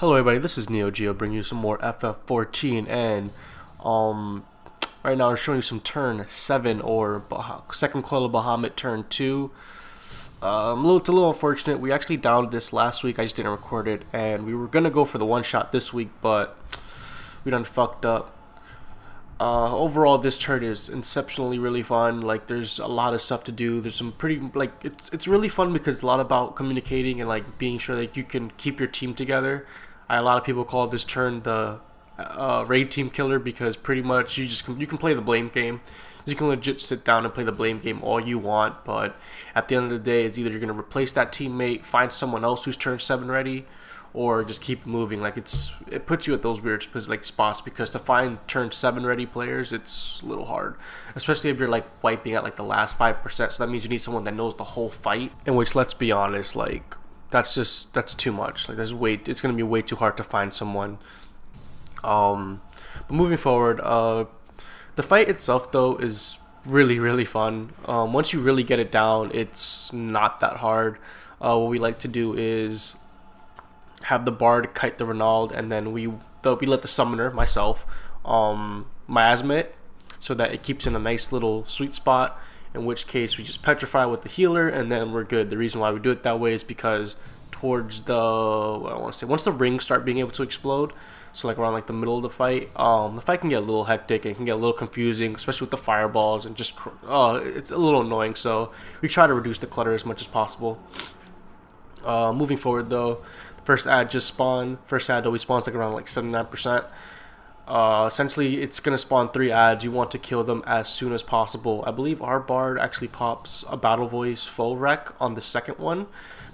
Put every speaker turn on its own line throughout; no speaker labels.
Hello everybody, this is Neo Geo bringing you some more FF14 and right now I'm showing you some turn 7 or second coil of Bahamut turn 2. It's a little unfortunate. We actually downed this last week, I just didn't record it, and we were gonna go for the one shot this week, but we done fucked up. Overall, this turn is exceptionally really fun. Like, there's a lot of stuff to do. There's some pretty, like, it's really fun because it's a lot about communicating and like being sure that you can keep your team together. A lot of people call this turn the raid team killer because pretty much you can play the blame game. You can legit sit down and play the blame game all you want, but at the end of the day, it's either you're gonna replace that teammate, find someone else who's turn 7 ready, or just keep moving. Like, it puts you at those weird spots because to find turn 7 ready players, it's a little hard, especially if you're like wiping at like the last 5%. So that means you need someone that knows the whole fight, in which, let's be honest, like that's too much. Like, it's gonna be way too hard to find someone. But moving forward, the fight itself though is really fun. Once you really get it down, it's not that hard. What we like to do is have the bard kite the Ronald, and then we let the summoner, myself, miasma it so that it keeps in a nice little sweet spot, in which case we just petrify with the healer and then we're good. The reason why we do it that way is because towards once the rings start being able to explode, so like around like the middle of the fight can get a little hectic and it can get a little confusing, especially with the fireballs, and just it's a little annoying, so we try to reduce the clutter as much as possible. Moving forward though, first ad just spawned. First ad always spawns like around like 79%. Essentially, it's gonna spawn 3 ads. You want to kill them as soon as possible. I believe our bard actually pops a battle voice full wreck on the second one,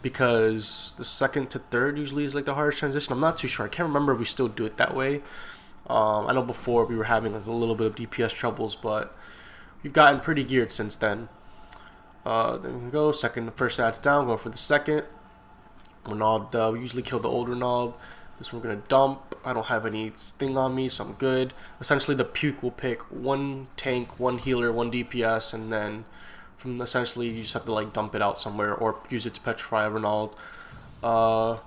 because the second to third usually is like the hardest transition. I'm not too sure. I can't remember if we still do it that way. I know before we were having like a little bit of DPS troubles, but we've gotten pretty geared since then. Then we go. First ad's down. Going for the second. Ronald, we usually kill the old Ronald. This one we're gonna dump. I don't have anything on me, so I'm good. Essentially, the puke will pick 1 tank, 1 healer, 1 DPS, and then from essentially you just have to like dump it out somewhere or use it to petrify a Ronald. Right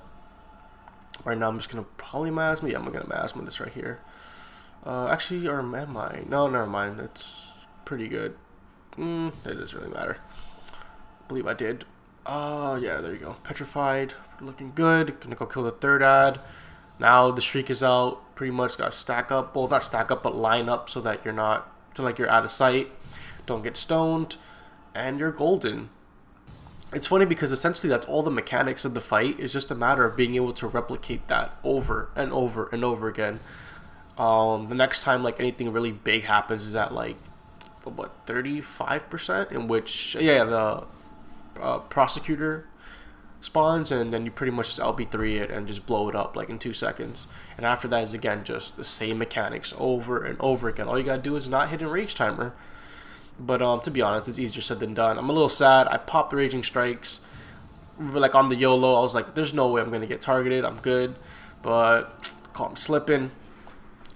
now I'm just gonna probably miasma. Yeah, I'm gonna miasma this right here. Actually, or am I? No, never mind. It's pretty good. It doesn't really matter. I believe I did. Yeah, there you go. Petrified, looking good. Gonna go kill the third ad. Now the streak is out. Pretty much got to stack up. Well, not stack up, but line up so that you're out of sight. Don't get stoned, and you're golden. It's funny because essentially that's all the mechanics of the fight. It's just a matter of being able to replicate that over and over and over again. The next time like anything really big happens is at like what, 35%, in which the prosecutor spawns, and then you pretty much just LB3 it and just blow it up like in 2 seconds. And after that is again just the same mechanics over and over again. All you gotta do is not hit a rage timer. But to be honest, it's easier said than done. I'm a little sad. I popped the raging strikes like on the YOLO. I was like, there's no way I'm gonna get targeted. I'm good, but caught him slipping.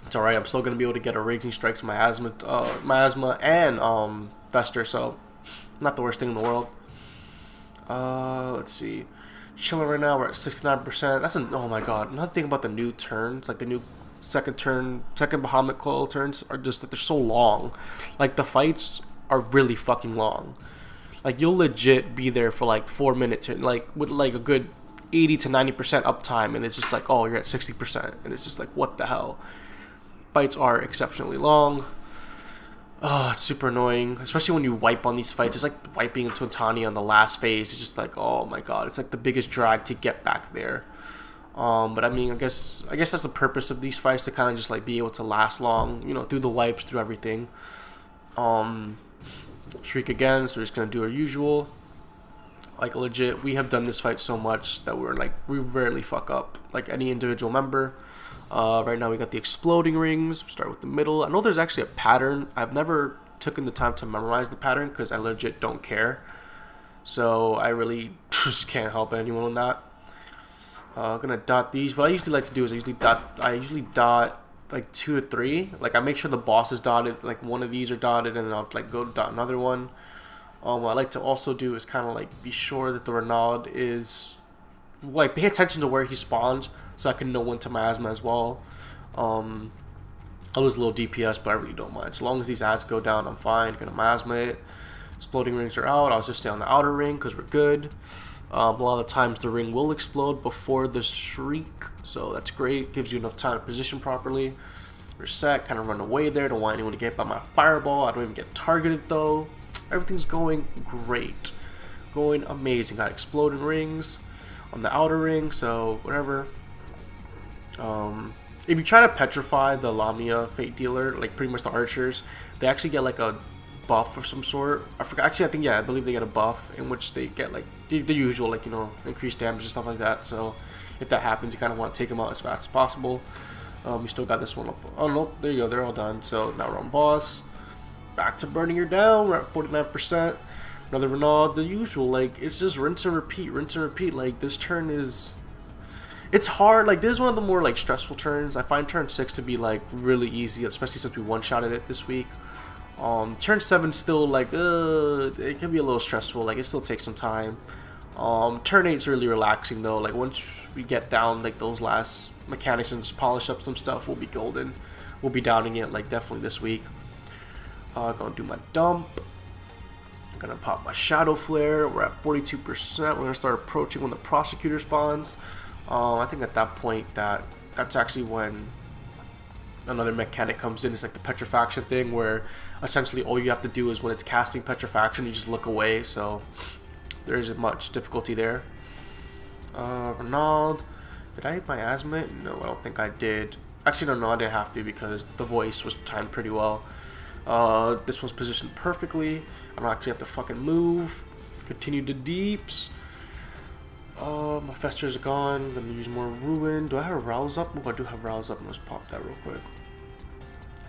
It's alright. I'm still gonna be able to get a raging strikes, miasma and fester, so not the worst thing in the world. Let's see. Chilling right now, we're at 69%. Oh my god. Another thing about the new turns, like the new second Bahamut coil turns, are just that they're so long. Like, the fights are really fucking long. Like, you'll legit be there for like 4 minutes, like with like a good 80 to 90% uptime, and it's just like, oh, you're at 60%, and it's just like, what the hell? Fights are exceptionally long. Oh, it's super annoying, especially when you wipe on these fights. It's like wiping into Antani on the last phase. It's just like, oh my god, it's like the biggest drag to get back there. But I mean, I guess that's the purpose of these fights, to kind of just like be able to last long, through the wipes, through everything. Shriek again, so we're just gonna do our usual. Like, legit, we have done this fight so much that we rarely fuck up like any individual member. Right now we got the exploding rings. We'll start with the middle. I know there's actually a pattern. I've never taken the time to memorize the pattern because I legit don't care. So I really just can't help anyone on that. Gonna dot these. What I usually like to do is I usually dot like 2 to 3. Like, I make sure the boss is dotted. Like, one of these are dotted, and then I'll like go dot another one. What I like to also do is kind of like be sure that the Renaud is like, pay attention to where he spawns so I can know when to my asthma as well. I lose a little DPS, but I really don't mind. As long as these ads go down, I'm fine. Gonna miasma it. Exploding rings are out. I'll just stay on the outer ring because we're good. A lot of the times the ring will explode before the shriek, so that's great. Gives you enough time to position properly. We're set. Kind of run away there. Don't want anyone to get by my fireball. I don't even get targeted though. Everything's going great. Going amazing. Got exploding rings on the outer ring, so whatever. If you try to petrify the Lamia Fate Dealer, like pretty much the archers, they actually get like a buff of some sort. I forgot. Actually, I think, yeah, I believe they get a buff in which they get like the usual, like, you know, increased damage and stuff like that. So if that happens, you kind of want to take them out as fast as possible. We still got this one up. Oh no, there you go. They're all done. So now we're on boss. Back to burning her down. We're at 49%. Another Renault. The usual. Like, it's just rinse and repeat. Rinse and repeat. Like, this turn is... It's hard. Like, this is one of the more like stressful turns. I find turn 6 to be like really easy, especially since we one-shotted it this week. Turn 7 still like it can be a little stressful. Like, it still takes some time. Turn 8 is really relaxing though. Like, once we get down like those last mechanics and just polish up some stuff, we'll be golden. We'll be downing it like definitely this week. Gonna do my dump. Gonna pop my shadow flare. We're at 42%. We're gonna start approaching when the prosecutor spawns. I think at that point that's actually when another mechanic comes in. It's like the petrifaction thing, where essentially all you have to do is when it's casting petrifaction, you just look away. So there isn't much difficulty there. Ronald, did I hit my asthma? No, I don't think I did. Actually, no, I didn't have to because the voice was timed pretty well. This one's positioned perfectly. I don't actually have to fucking move. Continue to deeps. My festers are gone. I'm gonna use more ruin. Do I have rouse up? Oh, I do have rouse up. Let's pop that real quick.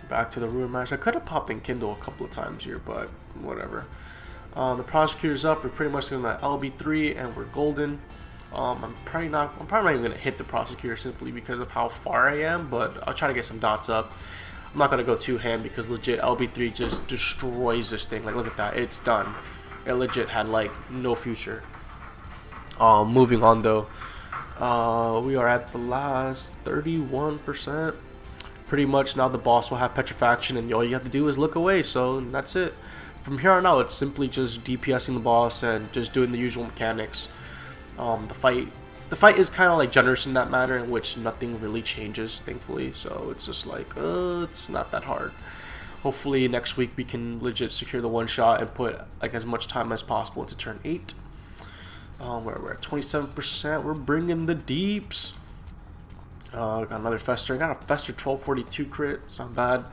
Back to the ruin match. I could have popped in Kindle a couple of times here, but whatever. The prosecutor's up. We're pretty much gonna LB3 and we're golden. I'm probably not even gonna hit the prosecutor simply because of how far I am, but I'll try to get some dots up. I'm not gonna go too ham because legit LB3 just destroys this thing. Like, look at that, it's done. It legit had like no future. Moving on though, we are at the last 31%. Pretty much now the boss will have petrifaction, and all you have to do is look away. So that's it. From here on out, it's simply just DPSing the boss and just doing the usual mechanics. The fight is kind of like generous in that manner, in which nothing really changes, thankfully. So it's just like, it's not that hard. Hopefully next week we can legit secure the one shot and put like as much time as possible into turn 8. We're at 27%. We're bringing the deeps. Got another fester. I got a fester 1242 crit. It's not bad.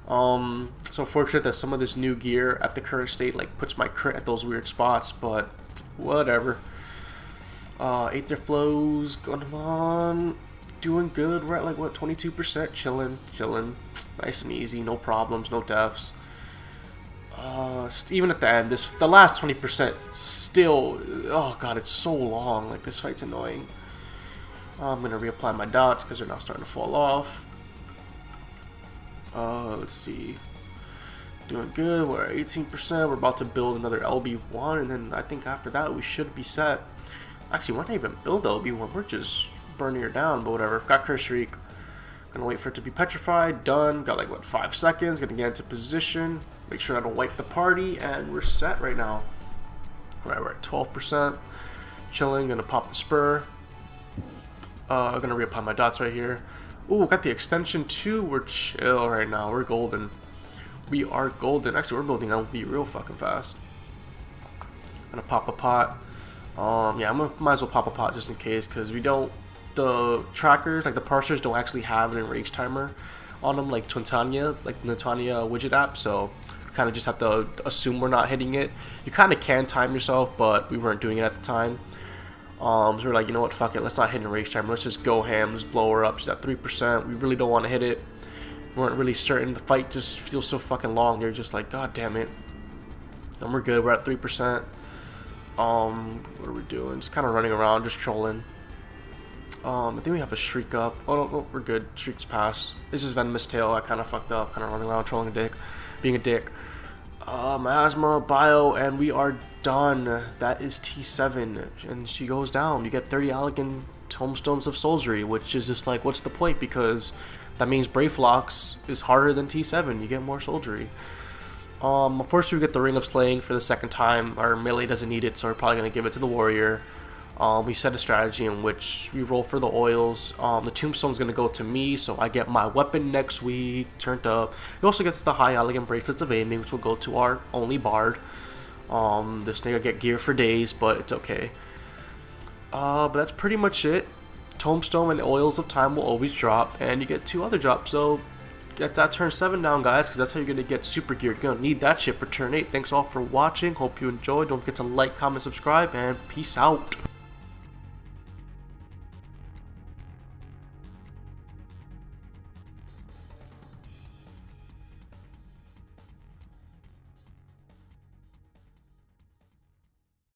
So fortunate that some of this new gear at the current state like puts my crit at those weird spots, but whatever. Aether flows going on. Doing good. We're at like what, 22%. Chilling. Nice and easy. No problems. No deaths. Even at the end, the last 20% still, oh god, it's so long. Like, this fight's annoying. I'm gonna reapply my dots because they're now starting to fall off. Let's see. Doing good. We're at 18%. We're about to build another LB1, and then I think after that we should be set. Actually, we're not even build LB1. We're just burning her down, but whatever. Got Curse Shriek. Gonna wait for it to be petrified. Done. Got like what, 5 seconds. Gonna get into position. Make sure I don't wipe the party, and we're set right now. Right, we're at 12%. Chilling. Gonna pop the spur. Gonna reapply my dots right here. Ooh, got the extension too. We're chill right now. We're golden. We are golden. Actually, we're building LB real fucking fast. Gonna pop a pot. Yeah, might as well pop a pot just in case, because we don't. The trackers, like the parsers, don't actually have an enrage timer on them, like Twintania, like the Twintania widget app. So you kind of just have to assume we're not hitting it. You kind of can time yourself, but we weren't doing it at the time. So we're like, you know what, fuck it, let's not hit an enrage timer. Let's just go ham. Let's blow her up. She's at 3%. We really don't want to hit it. We weren't really certain. The fight just feels so fucking long. They're just like, god damn it. And we're good. We're at 3%. What are we doing? Just kind of running around, just trolling. I think we have a Shriek up. Oh, no, we're good. Shriek's pass. This is Venomous Tail. I kind of fucked up. Kind of running around, trolling a dick. Being a dick. Asthma, Bio, and we are done. That is T7. And she goes down. You get 30 Allegan Tomestones of Soldiery, which is just like, what's the point? Because that means Brayflox is harder than T7. You get more Soldiery. Of course, we get the Ring of Slaying for the second time. Our melee doesn't need it, so we're probably going to give it to the Warrior. We set a strategy in which we roll for the oils. The Tombstone's going to go to me, so I get my weapon next week turned up. It also gets the High Elegant Bracelets of Aiming, which will go to our only Bard. This nigga get gear for days, but it's okay. But that's pretty much it. Tombstone and Oils of Time will always drop, and you get 2 other drops, so get that turn 7 down, guys, because that's how you're going to get super geared. You're going to need that shit for turn 8. Thanks all for watching. Hope you enjoyed. Don't forget to like, comment, subscribe, and peace out.